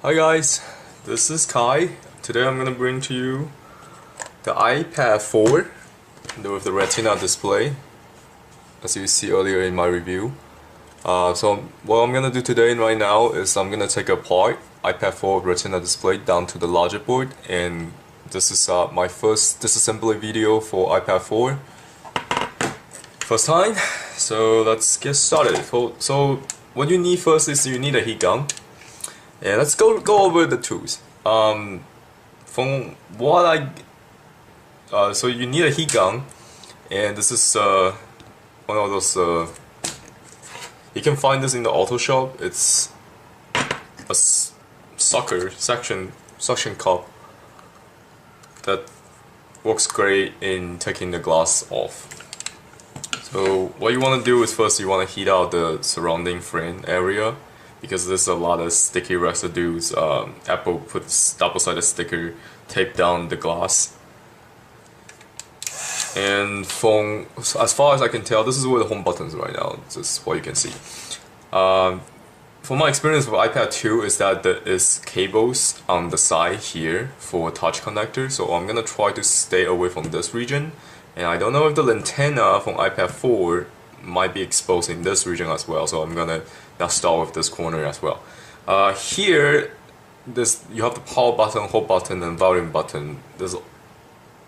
Hi guys, this is Kai. Today I'm gonna bring to you the iPad 4 with the Retina display, as you see earlier in my review. So what I'm gonna do today and right now is I'm gonna take apart iPad 4 Retina display down to the logic board, and this is my first disassembly video for iPad 4. First time, so let's get started. So what you need first is you need a heat gun. Yeah, let's go over the tools. From what so you need a heat gun, and this is one of those. You can find this in the auto shop. It's a suction cup that works great in taking the glass off. So what you want to do is first you want to heat out the surrounding frame area, because there's a lot of sticky residues. Apple puts double-sided sticker tape down the glass. And from as far as I can tell, this is where the home button is right now. This is what you can see. From my experience with iPad 2 is that there is cables on the side here for touch connector. So I'm gonna try to stay away from this region. And I don't know if the antenna from iPad 4 might be exposed in this region as well. So I'm gonna now start with this corner as well. Here, you have the power button, home button, and volume button. There's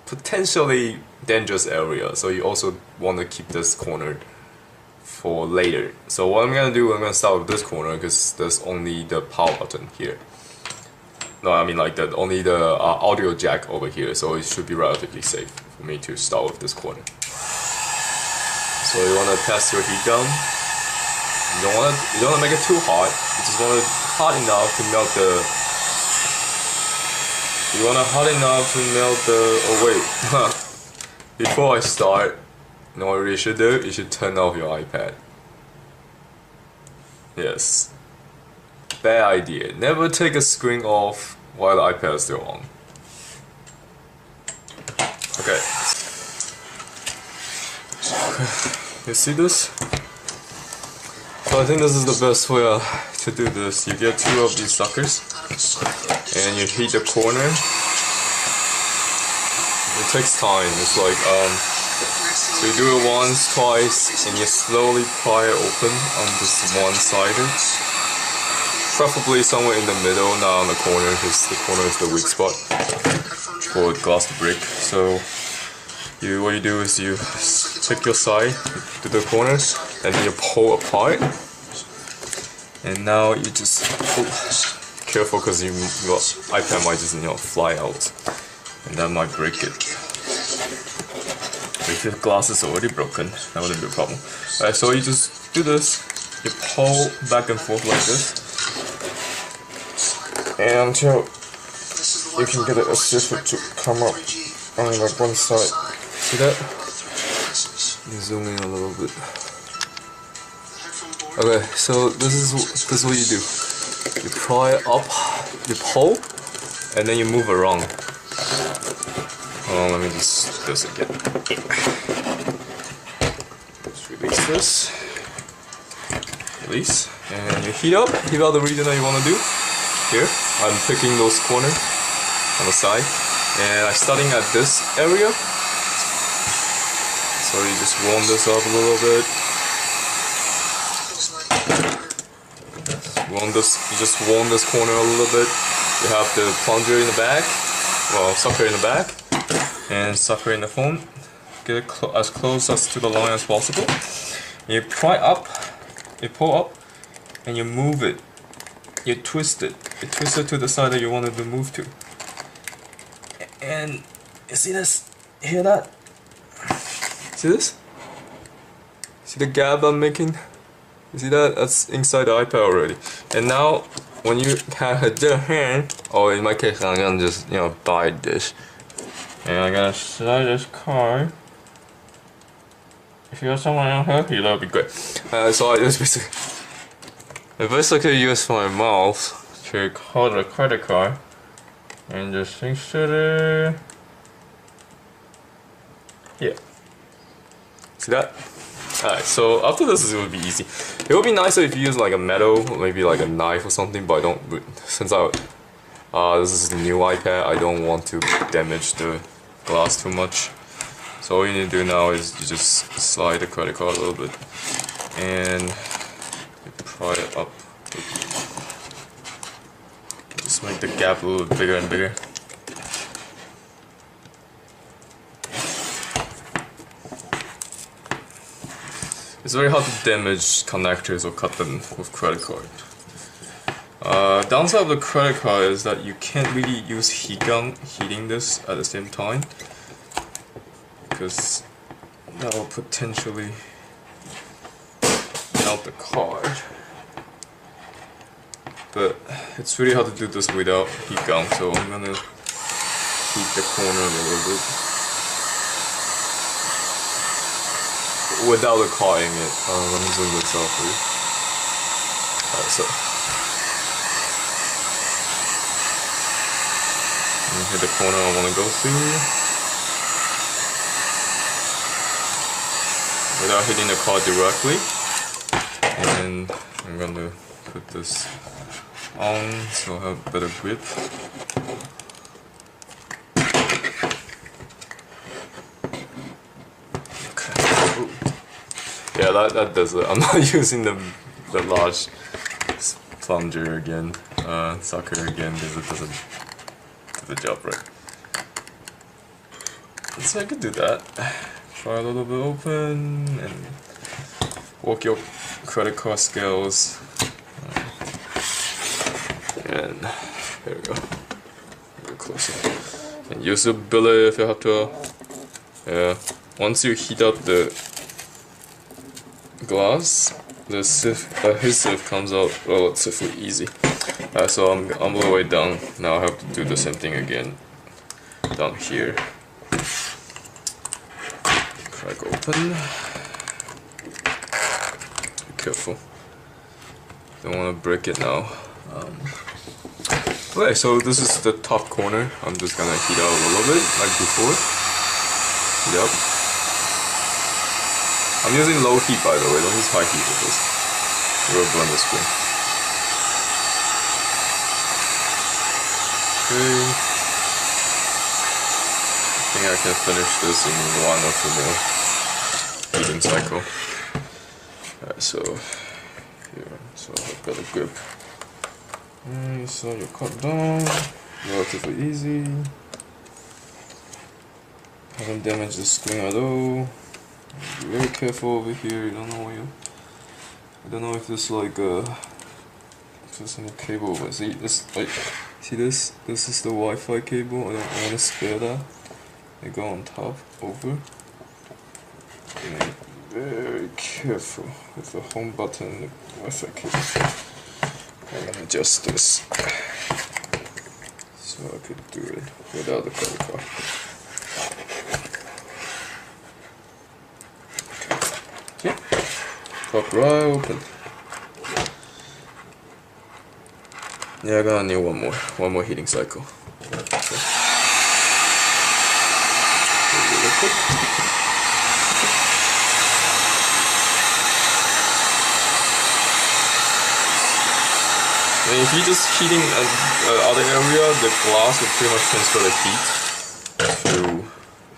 potentially dangerous area, so you also want to keep this corner for later. So what I'm gonna do, I'm gonna start with this corner because there's only the power button here. No, I mean like only the audio jack over here, so it should be relatively safe for me to start with this corner. So you wanna test your heat gun. You don't wanna make it too hot. You just want it hot enough to melt the. You want it hot enough to melt the. Oh wait, before I start, you know what you should do? You should turn off your iPad. Yes, bad idea. Never take a screen off while the iPad is still on. Okay. You see this? So I think this is the best way to do this. You get two of these suckers and you heat the corner. It takes time. It's like so you do it once, twice, and you slowly pry it open on this one-sided. Preferably somewhere in the middle, not on the corner, because the corner is the weak spot for the glass to break. So what you do is you take your side to the corners and then you pull apart, and now you just careful because your iPad might just fly out, and that might break it. If your glass is already broken, that wouldn't be a problem. Alright, so you just do this, you pull back and forth like this, and until you can get it as if to come up on like one side. See that? You zoom in a little bit. Okay, so this is what you do. You pry up, you pull, and then you move around. Hold on, let me just do this again. Let's release this. Release, and you heat out the region that you want to do. Here, I'm picking those corners on the side, and I'm starting at this area. So you just warm this up a little bit. You just warm this corner a little bit. You have the plunger in the back, well, sucker in the back, and sucker in the phone. Get it as close as to the line as possible. You pry up, you pull up, and you move it. You twist it. You twist it to the side that you wanted to move to. And you see this? You hear that? See this? See the gap I'm making? You see that? That's inside the iPad already. And now, when you have a different hand, or in my case, I'm gonna just buy this, and I'm gonna slide this card. If you have someone else here, that would be great. So I just basically use my mouth to hold the credit card, and just insert it. Yeah. See that? Alright, so after this it would be easy. It would be nicer if you use like a metal, or maybe like a knife or something, but I don't, since this is the new iPad, I don't want to damage the glass too much. So all you need to do now is you just slide the credit card a little bit and you pry it up. Just make the gap a little bit bigger and bigger. It's very hard to damage connectors or cut them with credit card. Downside of the credit card is that you can't really use heat gun heating this at the same time, because that will potentially melt the card. But it's really hard to do this without heat gun, so I'm gonna heat the corner a little bit without the card in it. Let me zoom this out for you. Alright, so hit the corner I want to go through without hitting the card directly, and I'm going to put this on so I have better grip. Okay. Ooh. Yeah, that does it. I'm not using the large plunger again, sucker again, because it doesn't the job right. So I could do that. Try a little bit open and work your credit card skills. And there we go. A little closer. And use a billet if you have to. Yeah. Once you heat up the glass, the adhesive comes out relatively easy. So I'm all the way down. Now I have to do the same thing again down here. Crack open. Be careful. Don't want to break it now. Okay, so this is the top corner. I'm just gonna heat up a little bit, like before. Heat up. I'm using low heat, by the way. Don't use high heat with this. It will burn the screen. Okay. I think I can finish this in 1 or 2 more heating cycle. Alright, so here, so I've got a grip. And so you cut down, relatively easy. Haven't damaged the screen at all. Be very careful over here. You don't know I don't know if this like if there's any cable, but see this like. See this? This is the Wi-Fi cable. I don't want to spare that. They go on top, over. And be very careful with the home button and the Wi-Fi cable. I'm gonna adjust this so I could do it without the credit card. Okay. Pop right open. Yeah, I'm gonna need one more heating cycle. Okay. Really quick. And if you're just heating other area, the glass will pretty much transfer the heat through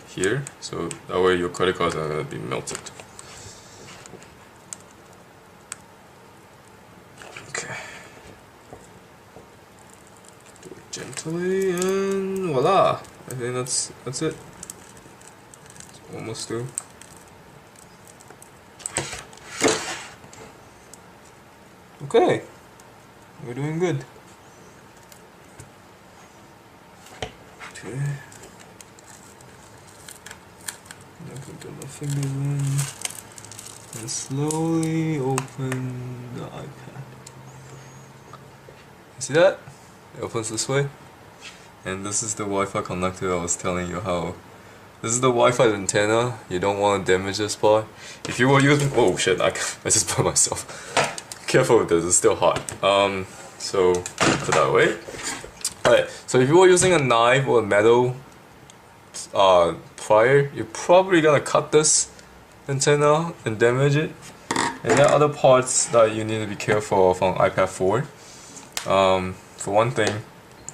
here, so that way your credit cards are gonna be melted. Gently, and voila! I think that's it. It's almost through. Okay, we're doing good. Okay. Now put my fingers in and slowly open the iPad. See that? It opens this way, and this is the Wi-Fi connector I was telling you how. This is the Wi-Fi antenna. You don't want to damage this part. If you were using, oh shit! I just put myself. Careful with this. It's still hot. So put that away. Alright. So if you were using a knife or a metal plier, you're probably gonna cut this antenna and damage it. And there are other parts that you need to be careful of on iPad 4. For one thing,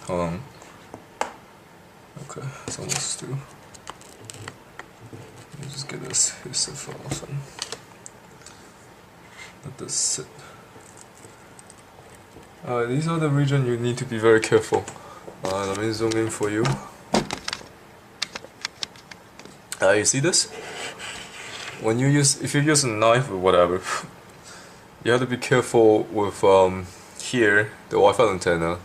hold on. Okay, it's almost through. Let me just get this stuff off and let this sit. These are the regions you need to be very careful. Let me zoom in for you. You see this? If you use a knife or whatever, you have to be careful with here the Wi-Fi antenna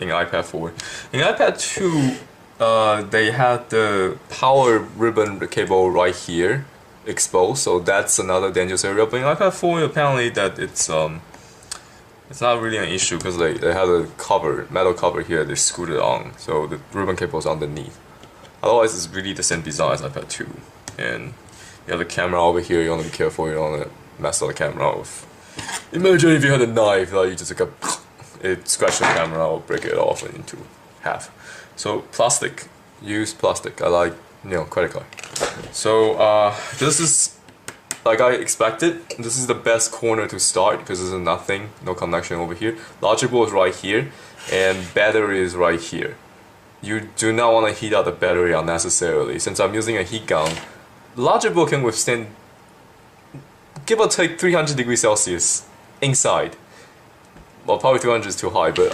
in iPad 4. In iPad 2, they had the power ribbon cable right here exposed, so that's another dangerous area. But in iPad 4, apparently that it's not really an issue because they had a cover, metal cover here. They screwed it on, so the ribbon cable is underneath. Otherwise, it's really the same design as iPad 2. And you have the camera over here. You want to be careful. You don't want to mess up the camera with. Imagine if you had a knife that you just like it scratch the camera or break it off into half. So plastic, use plastic. I like credit card. So this is like I expected. This is the best corner to start because there's nothing, no connection over here. Logic board is right here, and battery is right here. You do not want to heat up the battery unnecessarily. Since I'm using a heat gun, logic board can withstand give or take 300 degrees Celsius inside. Well, probably 200 is too high, but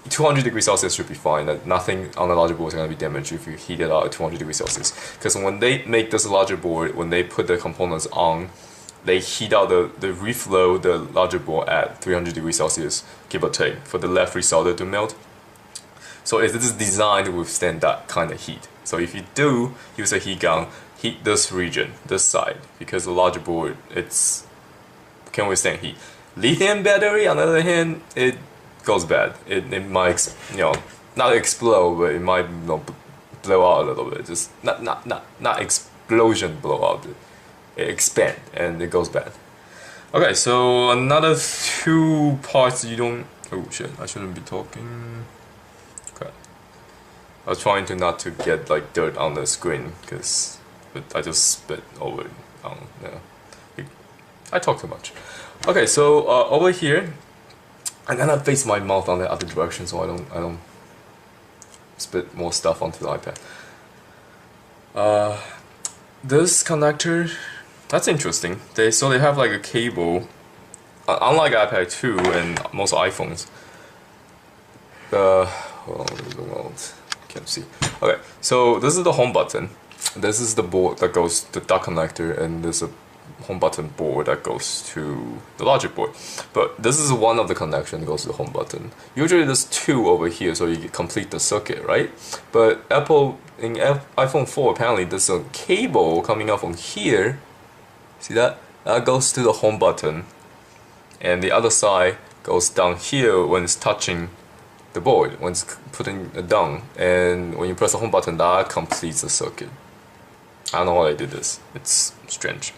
200 degrees Celsius should be fine. That nothing on the logic board is going to be damaged if you heat it out at 200 degrees Celsius. Because when they make this logic board, when they put the components on, they heat out the reflow the logic board at 300 degrees Celsius, give or take, for the left resolder to melt. So it is designed to withstand that kind of heat. So if you do use a heat gun, heat this region, this side, because the logic board can withstand heat. Lithium battery, on the other hand, it goes bad. It might not explode, but it might blow out a little bit. Just not explosion blow out. It expand and it goes bad. Okay, so another two parts you don't. Oh shit! I shouldn't be talking. Okay, I was trying to not to get like dirt on the screen because I just spit over it. I talk too much. Okay, so over here, I'm gonna face my mouth on the other direction so I don't spit more stuff onto the iPad. This connector, that's interesting. They have like a cable, unlike iPad 2 and most iPhones. Hold on, can't see. Okay, so this is the home button. This is the board that goes to the connector, and there's a home button board that goes to the logic board. But this is one of the connections that goes to the home button. Usually there's two over here so you can complete the circuit, right? But Apple in iPhone 4 apparently there's a cable coming out from here. See that? That goes to the home button, and the other side goes down here when it's touching the board, when it's putting it down, and when you press the home button that completes the circuit. I don't know why they did this. It's strange.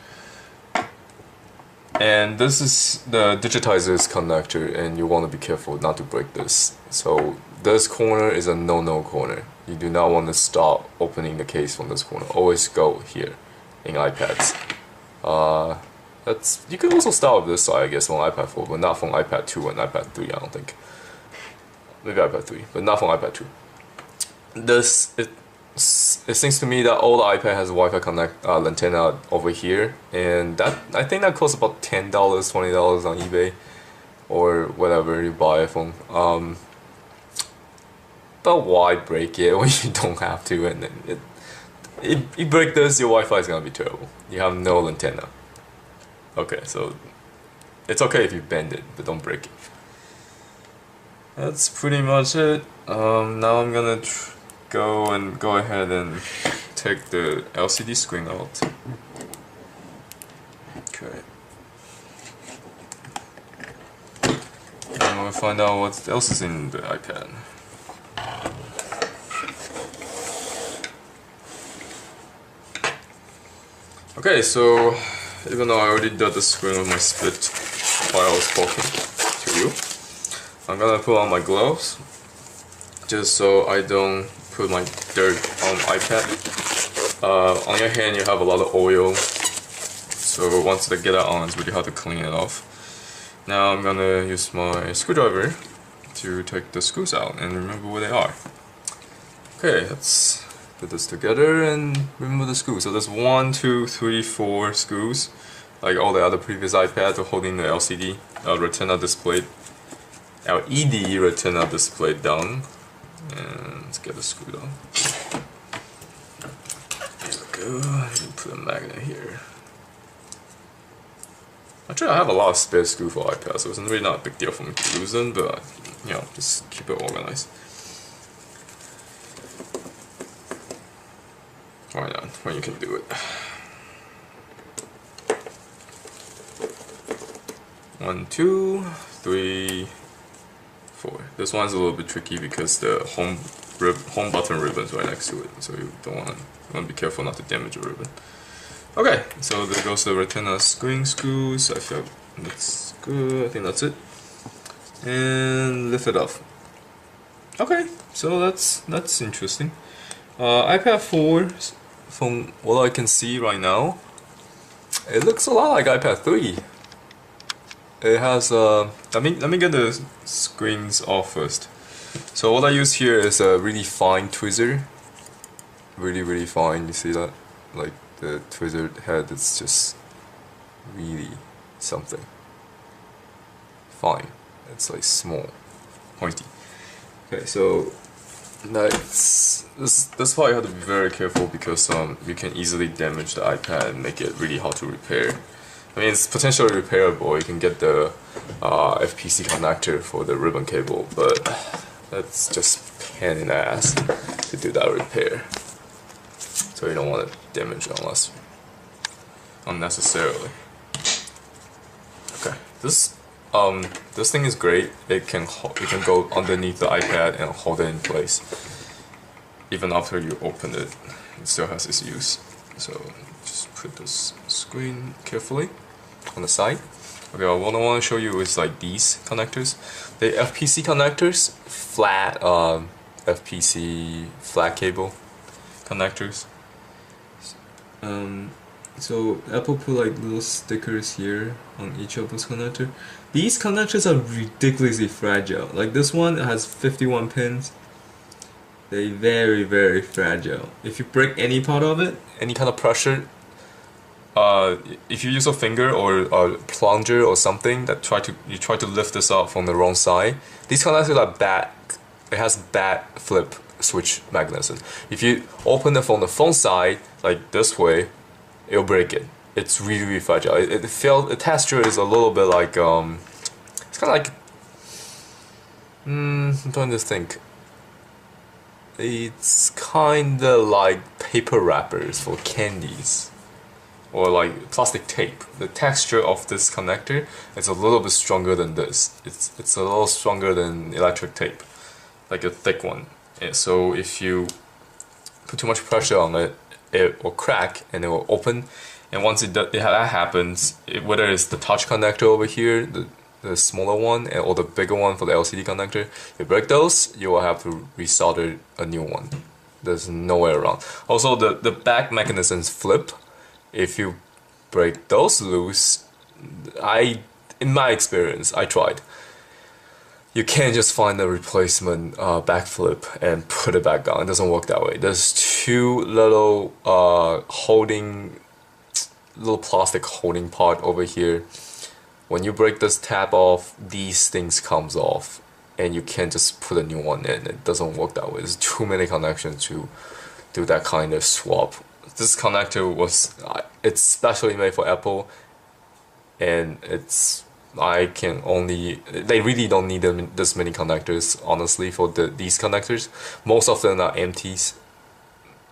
And this is the digitizer's connector, and you want to be careful not to break this. So this corner is a no-no corner. You do not want to start opening the case from this corner. Always go here in iPads. You can also start with this side, I guess, on iPad 4, but not from iPad 2 and iPad 3, I don't think. Maybe iPad 3, but not from iPad 2. It seems to me that all the iPad has Wi-Fi connect antenna over here, and I think that costs about $10, $20 on eBay or whatever you buy a phone. But why break it when you don't have to? And then if you break this, your Wi-Fi is gonna be terrible. You have no antenna. Okay, so it's okay if you bend it, but don't break it. That's pretty much it. Now I'm gonna go ahead and take the LCD screen out. Okay. I'm gonna find out what else is in the iPad. Okay, so even though I already did the screen with my spit while I was talking to you, I'm gonna put on my gloves just so I don't put my dirt on iPad. On your hand you have a lot of oil, So once they get that on, it's really hard to clean it off. Now I'm gonna use my screwdriver to take the screws out and remember where they are. Okay, let's put this together and remove the screws. So there's 1, 2, 3, 4 screws, like all the other previous iPads holding the LCD retina display, LED retina display down. And let's get the screw down. There we go. Put a magnet here. Actually, I have a lot of spare screws for iPad, so it's really not a big deal for me to lose them, but you know, just keep it organized. Why not? When you can do it. 1, 2, 3, 4. This one's a little bit tricky because the home button ribbon's right next to it, so you want to be careful not to damage the ribbon. Okay, so there goes the retina screen screws. I feel that's good. I think that's it. And lift it off. Okay, so that's interesting. iPad 4, from what I can see right now, it looks a lot like iPad 3. It has let me get the screens off first. So what I use here is a really fine tweezer. Really fine. You see that? Like the tweezer head is just really something. Fine. It's like small, pointy. Okay, so that's why you have to be very careful because you can easily damage the iPad and make it really hard to repair. I mean, it's potentially repairable. You can get the FPC connector for the ribbon cable, but that's just pain in the ass to do that repair. So you don't want to damage it unless unnecessarily. Okay, this thing is great. It can go underneath the iPad and hold it in place. Even after you open it, it still has its use. So just put this screen carefully on the side. Okay, what I want to show you is like these connectors. The FPC connectors, flat FPC flat cable connectors. So Apple put like little stickers here on each of those connectors. These connectors are ridiculously fragile. Like this one has 51 pins. They're very fragile. If you break any part of it, any kind of pressure, if you use a finger or a plunger or something that you try to lift this up from the wrong side, these connectors are bad. It has bad flip switch mechanism. If you open it from the phone side like this way, it'll break it. It's really fragile. The texture is a little bit like it's kind of like I'm trying to think. It's kind of like paper wrappers for candies, or like plastic tape. The texture of this connector is a little bit stronger than this. It's a little stronger than electric tape, like a thick one. And so if you put too much pressure on it, it will crack and it will open. And once that happens, whether it's the touch connector over here, the smaller one, or the bigger one for the LCD connector, you break those, you will have to resolder a new one. There's no way around. Also, the back mechanisms flip. If you break those loose, in my experience, I tried. You can't just find a replacement backflip and put it back on. It doesn't work that way. There's two little little plastic holding part over here. When you break this tab off, these things comes off, and you can't just put a new one in. It doesn't work that way. There's too many connections to do that kind of swap. This connector it's specially made for Apple, and they really don't need this many connectors, honestly, for these connectors. Most of them are empties,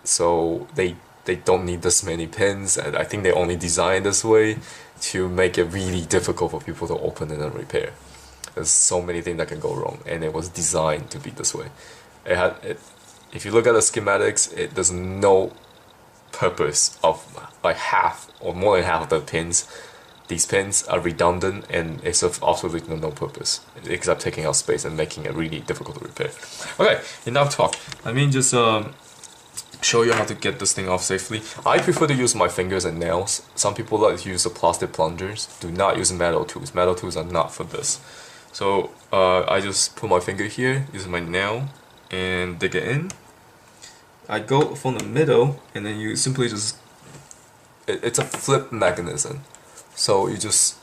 so they don't need this many pins, and I think they only designed this way to make it really difficult for people to open it and repair. There's so many things that can go wrong, and it was designed to be this way. If you look at the schematics, there's no purpose of like half or more than half of the pins. These pins are redundant and it's of absolutely no purpose except taking out space and making it really difficult to repair. Okay, enough talk. Let me just show you how to get this thing off safely. I prefer to use my fingers and nails. Some people like to use the plastic plungers. Do not use metal tools. Metal tools are not for this. So I just put my finger here using my nail and dig it in. I go from the middle and then you simply just, it's a flip mechanism. So you just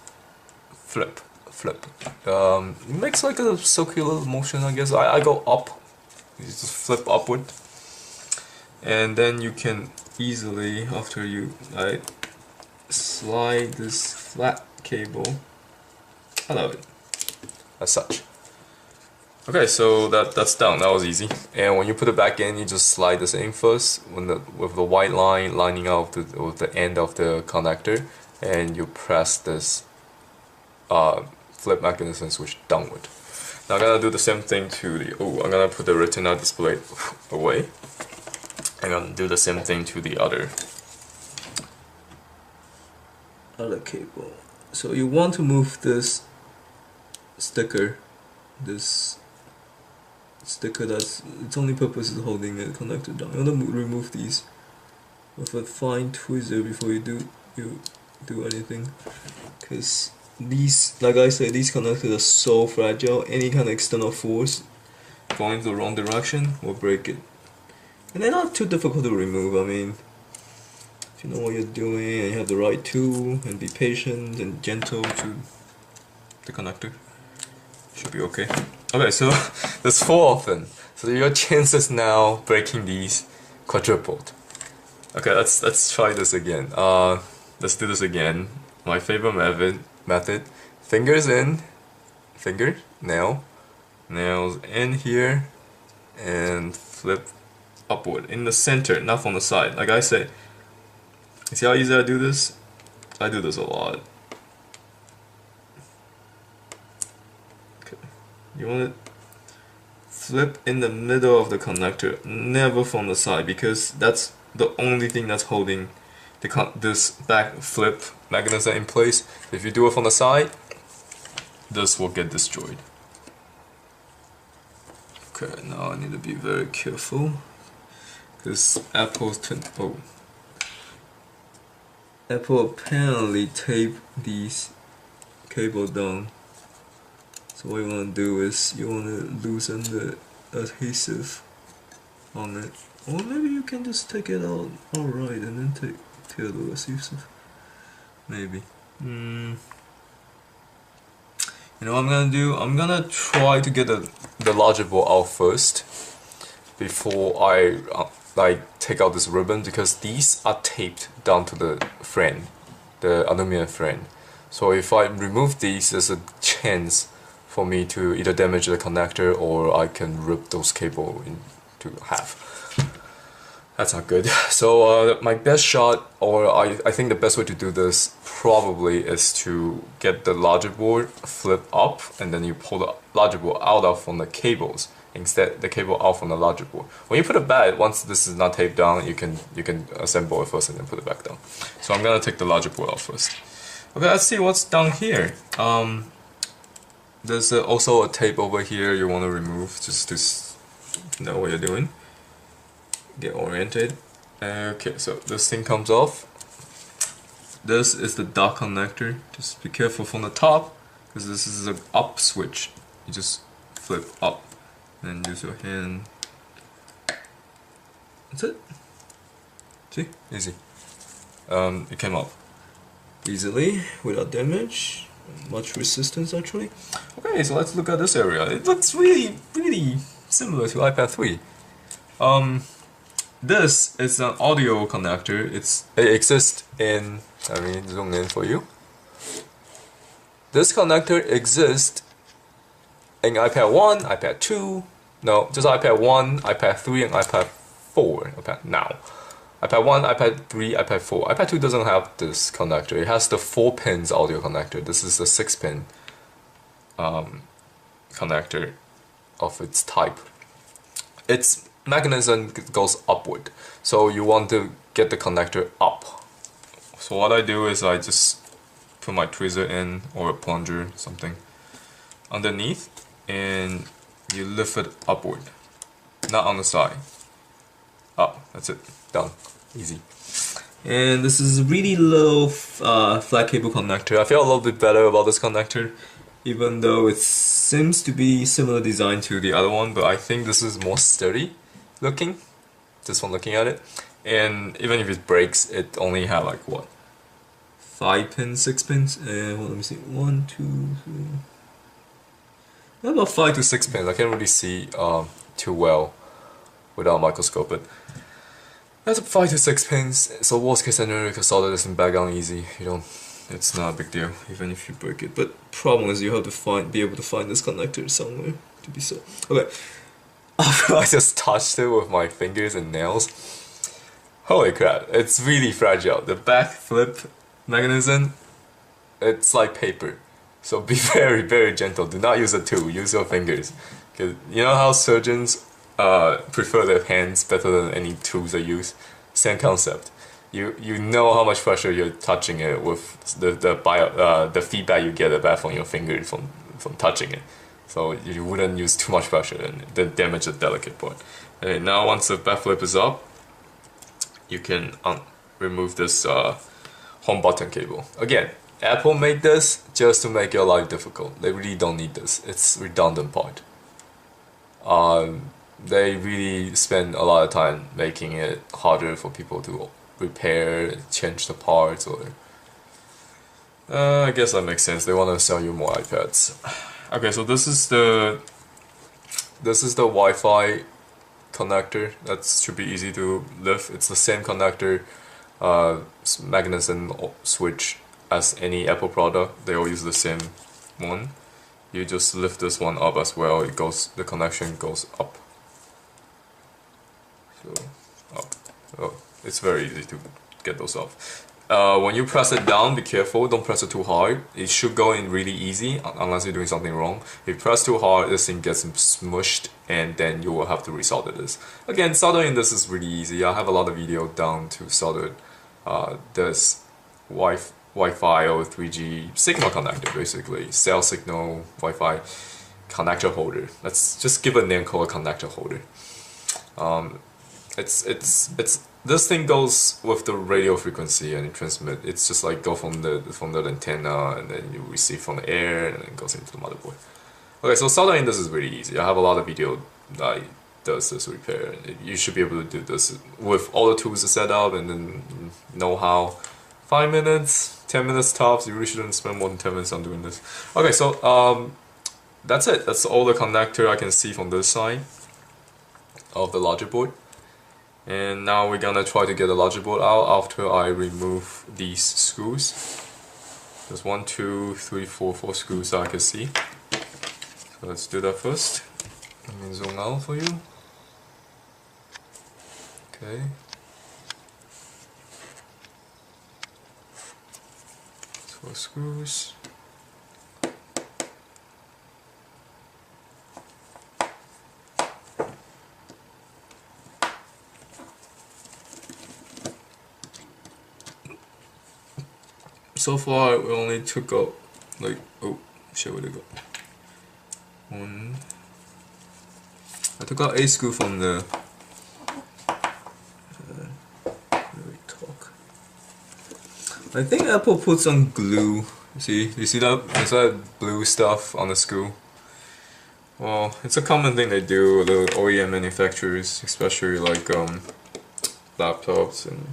flip. It makes like a circular motion, I guess. I go up. You just flip upward. And then you can easily, after you slide this flat cable out of it, as such. Okay, so that's done. That was easy. And when you put it back in, you just slide this in first with the white line lining up with the end of the connector, and you press this flip mechanism switch downward. Now I'm gonna do the same thing to the. I'm gonna put the retina display away. I'm gonna do the same thing to the other cable. So you want to move this sticker, that's its only purpose is holding the connector down. You want to remove these with a fine tweezer before you do anything, because these, like I said, these connectors are so fragile. Any kind of external force going in the wrong direction will break it. And they're not too difficult to remove. I mean, if you know what you're doing and you have the right tool and be patient and gentle to the connector, should be okay. Okay, so there's 4 of them. So your chances now breaking these quadrupled. Okay, let's try this again. Let's do this again. My favorite method. Fingers in, nails in here, and flip upward in the center, not from the side. Like I say, you see how easy I do this? I do this a lot. Okay, you want to flip in the middle of the connector, never from the side, because that's the only thing that's holding this back flip mechanism in place. If you do it from the side, this will get destroyed. Okay, now I need to be very careful, because Apple apparently taped these cables down. So what you want to do is you want to loosen the adhesive on it, or maybe you can just take it out outright and then tear the adhesive. Maybe. You know what I'm gonna do? I'm gonna try to get the larger ball out first before I take out this ribbon, because these are taped down to the frame, the aluminum frame. So if I remove these, there's a chance for me to either damage the connector or I can rip those cables into half. That's not good. So my best shot, or I think the best way to do this probably is to get the larger board, flip up, and then you pull the larger board out from the cables. Instead, the cable out from the larger board. When you put it back, once this is not taped down, you can assemble it first and then put it back down. So I'm gonna take the larger board out first. Okay, let's see what's down here. There's also a tape over here you want to remove just to know what you're doing. Get oriented. Okay, so this thing comes off. This is the dock connector. Just be careful from the top, because this is an up switch. You just flip up and use your hand. That's it. See? Easy. It came off easily without damage. Much resistance actually. Okay, so let's look at this area. It looks really similar to iPad 3. This is an audio connector. It exists in, let me zoom in for you. This connector exists in iPad 1, iPad 2, no, just iPad 1, iPad 3, and iPad 4. Now. iPad 1, iPad 3, iPad 4. iPad 2 doesn't have this connector. It has the 4 pins audio connector. This is a 6 pin connector of its type. Its mechanism goes upward. So you want to get the connector up. So what I do is I just put my tweezer in, or a plunger, something, underneath, and you lift it upward, not on the side. Oh, that's it. Done. Easy. And this is really low flat cable connector. I feel a little bit better about this connector, even though it seems to be similar design to the other one, but I think this is more sturdy looking, just from looking at it. And even if it breaks, it only have like what? 5 pins, 6 pins, and well, let me see, 1, 2, 3. About 5 to 6 pins. I can't really see too well without a microscope, but that's 5 to 6 pins. So worst case scenario, you can solder this in back on easy. You don't. It's not a big deal, even if you break it. But problem is, you have to be able to find this connector somewhere to be so. Okay. I just touched it with my fingers and nails. Holy crap! It's really fragile. The back flip mechanism, it's like paper. So be very, very gentle. Do not use a tool. Use your fingers. Cause you know how surgeons prefer their hands better than any tools they use. Same concept. You know how much pressure you're touching it with the feedback you get back from your finger from touching it. So you wouldn't use too much pressure and then damage the delicate part. Okay, now once the back flip is up, you can remove this home button cable. Again, Apple made this just to make your life difficult. They really don't need this. It's redundant part. They really spend a lot of time making it harder for people to repair, change the parts, or I guess that makes sense. They want to sell you more iPads. Okay, so this is the Wi-Fi connector. That should be easy to lift. It's the same connector, mechanism switch as any Apple product. They all use the same one. You just lift this one up as well. It goes. The connection goes up. So up. Oh, it's very easy to get those off. When you press it down, be careful. Don't press it too hard. It should go in really easy unless you're doing something wrong. If you press too hard, this thing gets smushed, and then you will have to resolder this. Again, soldering this is really easy. I have a lot of video down to solder this Wi-Fi or 3G signal connector, basically cell signal Wi-Fi connector holder. Let's just give a name called a connector holder. It's this thing goes with the radio frequency and it transmit. It's just like go from the antenna, and then you receive from the air, and then it goes into the motherboard. Okay, so soldering this is really easy. I have a lot of video that does this repair. You should be able to do this with all the tools set up, and then know how. 5 minutes, 10 minutes tops. You really shouldn't spend more than 10 minutes on doing this. Okay, so that's it. That's all the connector I can see from this side of the logic board. And now we're gonna try to get the logic board out after I remove these screws. There's 1, 2, 3, 4 screws that I can see. So let's do that first. Let me zoom out for you. Okay. 4 screws. So far, we only took out like, oh shit, where'd it go? One. I took out a screw from the. I think Apple put some glue. You see that? Is that blue stuff on the screw? Well, it's a common thing they do. The OEM manufacturers, especially like laptops, and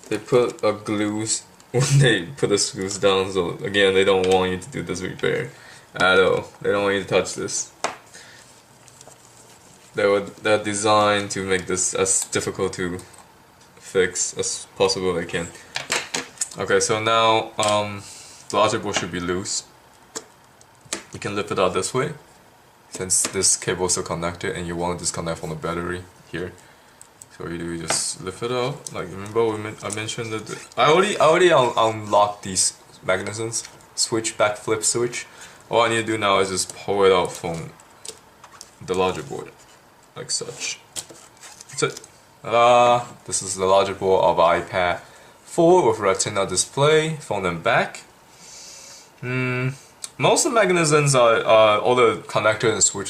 they put a glue when they put the screws down. So again, they don't want you to do this repair at all. They don't want you to touch this. They're designed to make this as difficult to fix as possible they can. Okay, so now the logic board should be loose. You can lift it out this way, since this cable is still connected and you want to disconnect from the battery here. So you do just lift it out. Like remember I mentioned that I already unlocked these mechanisms. Switch, back flip switch. All I need to do now is just pull it out from the logic board, like such. That's it. This is the logic board of iPad 4 with Retina display, front and back. Most of the mechanisms are all the connectors and switches